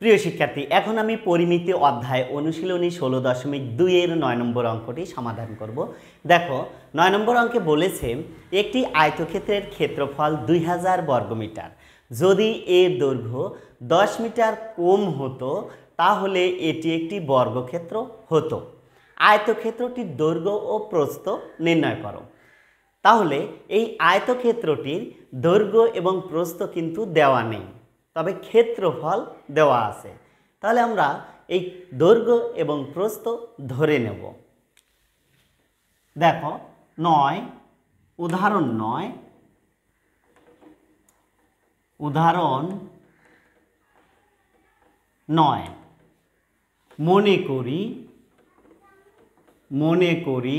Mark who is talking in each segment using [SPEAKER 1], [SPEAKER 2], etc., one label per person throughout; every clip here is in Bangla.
[SPEAKER 1] প্রিয় শিক্ষার্থী, এখন আমি পরিমিতি অধ্যায় অনুশীলনী 16.2 এর 9 নম্বর অঙ্কটি সমাধান করব। দেখো, 9 নম্বর অঙ্কে বলেছে একটি আয়তক্ষেত্রের ক্ষেত্রফল 2000 বর্গমিটার। যদি এর দৈর্ঘ্য 10 মিটার কম হতো তাহলে এটি একটি বর্গক্ষেত্র হতো। আয়তক্ষেত্রটির দৈর্ঘ্য ও প্রস্থ নির্ণয় করো। তাহলে এই আয়তক্ষেত্রটির দৈর্ঘ্য এবং প্রস্থ কিন্তু দেওয়া নেই, তবে ক্ষেত্রফল দেওয়া আছে। তাহলে আমরা এই দৈর্ঘ্য এবং প্রস্থ ধরে নেব। দেখো, 9 উদাহরণ 9 উদাহরণ 9 মনে করি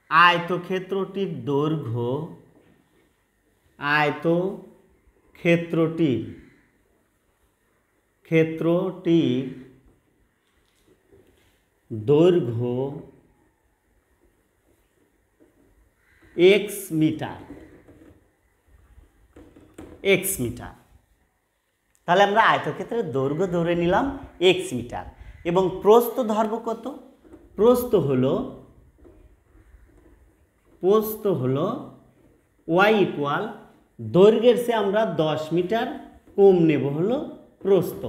[SPEAKER 1] আয়তক্ষেত্রটির দৈর্ঘ্য ক্ষেত্রটির দৈর্ঘ্য x মিটার। তাহলে আমরা আয়তক্ষেত্রের দৈর্ঘ্য ধরে নিলাম x মিটার এবং প্রস্থ ধরব কত? প্রস্থ হলো y ইকুয়াল দৈর্ঘ্যের চেয়ে আমরা 10 মিটার কম নেব হলো প্রস্থ।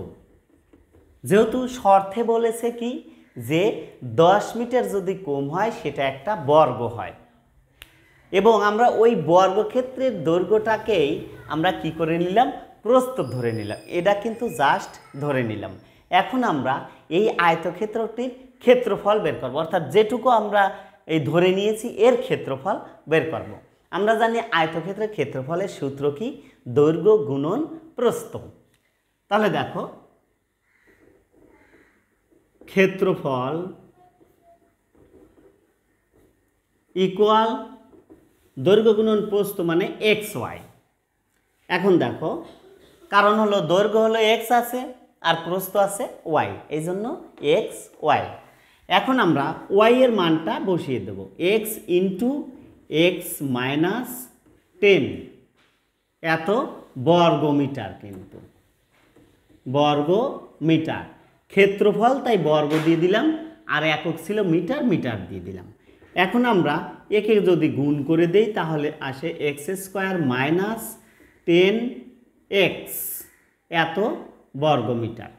[SPEAKER 1] যেহেতু শর্তে বলেছে কি যে 10 মিটার যদি কম হয় সেটা একটা বর্গ হয়, এবং আমরা ওই বর্গক্ষেত্রের দৈর্ঘ্যটাকেই আমরা কি করে নিলাম? প্রস্থ ধরে নিলাম। এটা কিন্তু জাস্ট ধরে নিলাম। এখন আমরা এই আয়তক্ষেত্রটির ক্ষেত্রফল বের করব, অর্থাৎ যেটুকু আমরা এই ধরে নিয়েছি এর ক্ষেত্রফল বের করব। আমরা জানি আয়তক্ষেত্রের ক্ষেত্রফলের সূত্র কি? দৈর্ঘ্য গুণন প্রস্থ। তাহলে দেখো, ক্ষেত্রফল ইকুয়াল দৈর্ঘ্য গুণন প্রস্থ মানে xy। এখন দেখো, কারণ হলো দৈর্ঘ্য হলো x আছে আর প্রস্থ আছে y, এই জন্য xy। এখন আমরা y এর মানটা বসিয়ে দেব, x ইন্টু x মাইনাস 10 এত বর্গমিটার, কিন্তু বর্গমিটার ক্ষেত্রফল, তাই বর্গ দিয়ে দিলাম, আর একক ছিল মিটার, মিটার দিয়ে দিলাম। এখন আমরা একে যদি গুণ করে দেই তাহলে আসে x স্কোয়ার মাইনাস 10x এত বর্গমিটার।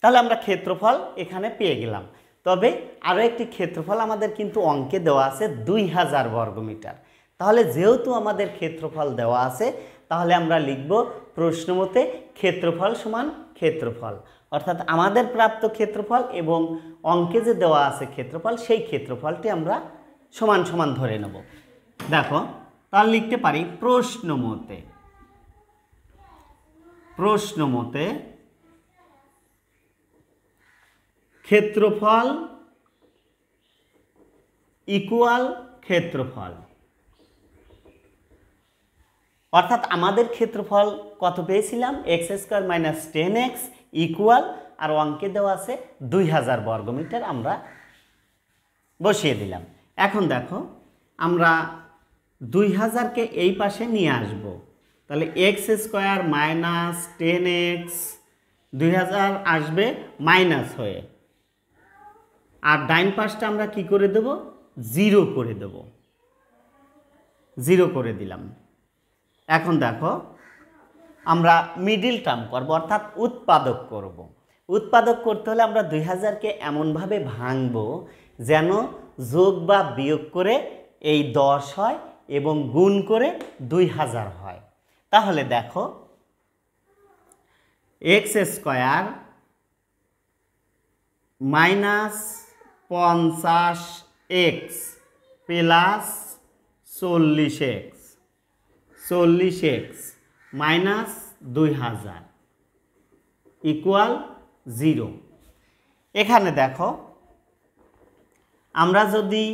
[SPEAKER 1] তাহলে আমরা ক্ষেত্রফল এখানে পেয়ে গেলাম। তবে আরও একটি ক্ষেত্রফল আমাদের কিন্তু অঙ্কে দেওয়া আছে 2000 বর্গমিটার। তাহলে যেহেতু আমাদের ক্ষেত্রফল দেওয়া আছে, তাহলে আমরা লিখব প্রশ্ন মতে ক্ষেত্রফল সমান ক্ষেত্রফল, অর্থাৎ আমাদের প্রাপ্ত ক্ষেত্রফল এবং অঙ্কে যে দেওয়া আছে ক্ষেত্রফল, সেই ক্ষেত্রফলটি আমরা সমান সমান ধরে নেব। দেখো, তাহলে লিখতে পারি প্রশ্ন মতে ক্ষেত্রফল ইকুয়াল ক্ষেত্রফল, অর্থাৎ আমাদের ক্ষেত্রফল কত পেয়েছিলাম? x square minus 10x equal, আর অঙ্কে দেওয়া আছে 2000 বর্গমিটার, আমরা বসিয়ে দিলাম। এখন দেখো, আমরা 2000কে এই পাশে নিয়ে আসব, তাহলে x স্কোয়ার মাইনাস 10x 2000 আসবে মাইনাস হয়ে, আর ডাইন পাশটা আমরা কি করে দেব? 0 করে দেব, 0 করে দিলাম। এখন দেখো, আমরা মিডিল টার্ম করব, অর্থাৎ উৎপাদক করব। উৎপাদক করতে হলে আমরা 2000কে এমনভাবে ভাঙব যেন যোগ বা বিয়োগ করে এই 10 হয় এবং গুণ করে 2000 হয়। তাহলে দেখো, x square minus 50x plus 40x minus 2000 equal 0। এখানে দেখো, আমরা যদি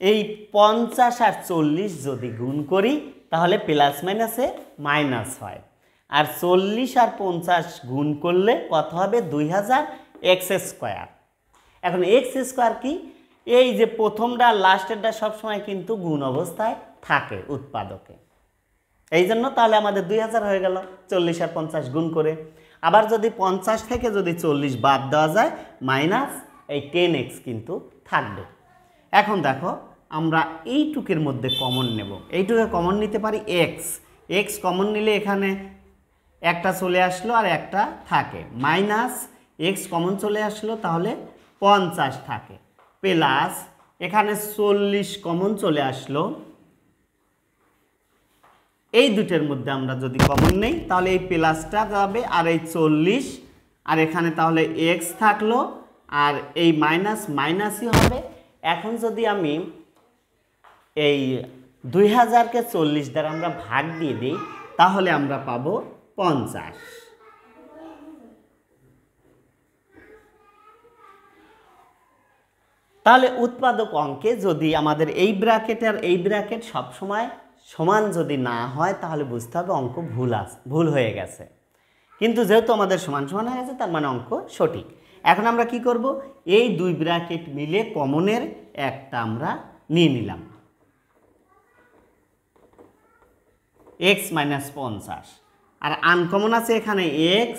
[SPEAKER 1] এই 50 আর 40 যদি গুণ করি তাহলে প্লাস মাইনাসে মাইনাস হয়, আর 40 আর 50 গুণ করলে কত হবে? 2000 x স্কোয়ার। এখন x স্কোয়ার কি? এই যে প্রথমটা লাস্টেরটা সবসময় কিন্তু গুণ অবস্থায় থাকে উৎপাদকে। এই জন্য তাহলে আমাদের 2000 হয়ে গেল 40 আর 50 গুণ করে। আবার যদি 50 থেকে যদি 40 বাদ দেওয়া যায় মাইনাস এই 10x কিন্তু থাকবে। এখন দেখো আমরা এইটুকের মধ্যে কমন নেব, এইটুকে কমন নিতে পারি x কমন নিলে এখানে একটা চলে আসলো আর একটা থাকে, মাইনাস x কমন চলে আসলো তাহলে 50 থাকে, প্লাস এখানে 40 কমন চলে আসলো। এই দুটের মধ্যে আমরা যদি কমন নেই তাহলে এই প্লাসটা যাবে আর এই 40 আর এখানে তাহলে x থাকলো আর এই মাইনাস মাইনাসই হবে। এখন যদি আমি এই 2000কে 40 দ্বারা আমরা ভাগ দিয়ে দিই তাহলে আমরা পাবো 50। তাহলে উৎপাদক অঙ্কে যদি আমাদের এই ব্র্যাকেট আর এই ব্র্যাকেট সবসময় সমান যদি না হয় তাহলে বুঝতে হবে অঙ্ক ভুল হয়ে গেছে, কিন্তু যেহেতু আমাদের সমান সমান হয়ে গেছে তার মানে অঙ্ক সঠিক। এখন আমরা কি করব, এই দুই ব্র্যাকেট মিলে কমনের একটা আমরা নিয়ে নিলাম x মাইনাস 50 আর আনকমন আছে এখানে x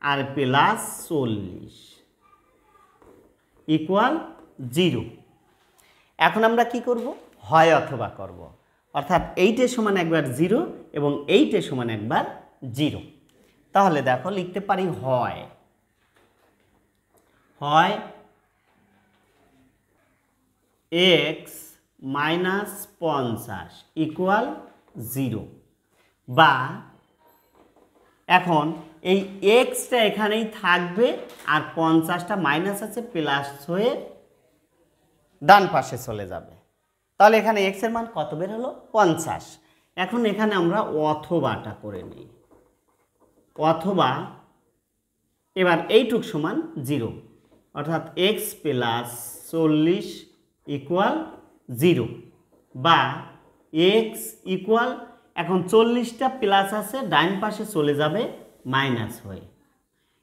[SPEAKER 1] আর প্লাস 40 ইকুয়াল 0। এখন আমরা কি করব, হয় অথবা করব, অর্থাৎ এইটের সমান একবার 0 এবং এইটের সমান একবার 0। তাহলে দেখো লিখতে পারি হয় x মাইনাস 50 ইকুয়াল 0, বা এখন এই এক্সটা এখানেই থাকবে আর 50টা মাইনাস আছে প্লাস হয়ে ডান পাশে চলে যাবে। তাহলে এখানে এক্স এর মান কত বের হলো 50। এখন এখানে আমরা অথবাটা করে নিই, অথবা এবার এইটুক সমান 0 অর্থাৎ এক্স প্লাস 40 ইকুয়াল 0, বা এক্স ইকুয়াল এখন 40টা প্লাস আছে ডাইন পাশে চলে যাবে মাইনাস হয়ে।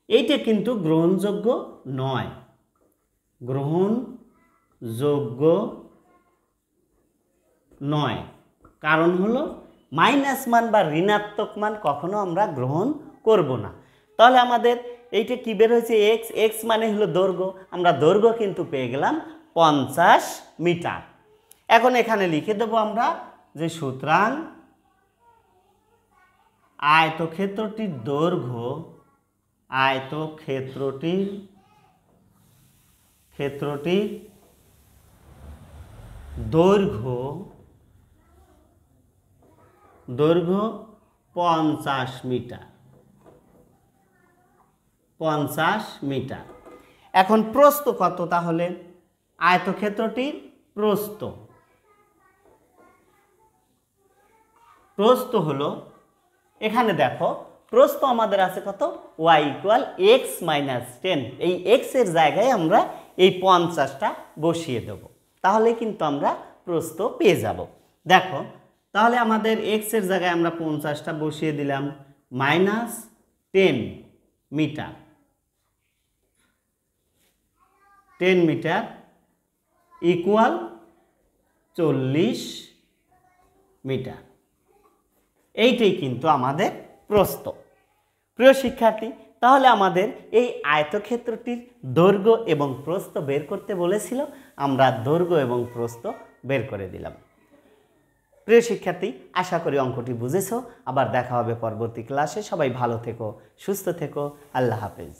[SPEAKER 1] এইটা কিন্তু গ্রহণযোগ্য নয়, গ্রহণযোগ্য নয়, কারণ হলো মাইনাস মান বা ঋণাত্মক মান কখনো আমরা গ্রহণ করব না। তাহলে আমাদের এইটা কি বের হয়েছে এক্স, এক্স মানে হলো দৈর্ঘ্য, আমরা দৈর্ঘ্য কিন্তু পেয়ে গেলাম 50 মিটার। এখন এখানে লিখে দেব আমরা যে সুতরাং আয়তক্ষেত্রটির দৈর্ঘ্য, ক্ষেত্রটির দৈর্ঘ্য 50 মিটার, 50 মিটার। এখন প্রস্থ কত, তাহলে আয়তক্ষেত্রটির প্রস্থ হলো, এখানে দেখো প্রস্থ আমাদের আছে কত y ইকুয়াল এক্স মাইনাস 10, এই এক্স এর জায়গায় আমরা এই 50টা বসিয়ে দেব, তাহলে কিন্তু আমরা প্রস্থ পেয়ে যাব। দেখো তাহলে আমাদের এক্স এর জায়গায় আমরা 50টা বসিয়ে দিলাম, minus 10 metre, 10 metre equal 40 metre. এইটাই কিন্তু আমাদের প্রস্থ। প্রিয় শিক্ষার্থী, তাহলে আমাদের এই আয়তক্ষেত্রটির দৈর্ঘ্য এবং প্রস্থ বের করতে বলেছিল, আমরা দৈর্ঘ্য এবং প্রস্থ বের করে দিলাম। প্রিয় শিক্ষার্থী, আশা করি অঙ্কটি বুঝেছো। আবার দেখা হবে পরবর্তী ক্লাসে। সবাই ভালো থেকো, সুস্থ থেকো, আল্লাহ হাফেজ।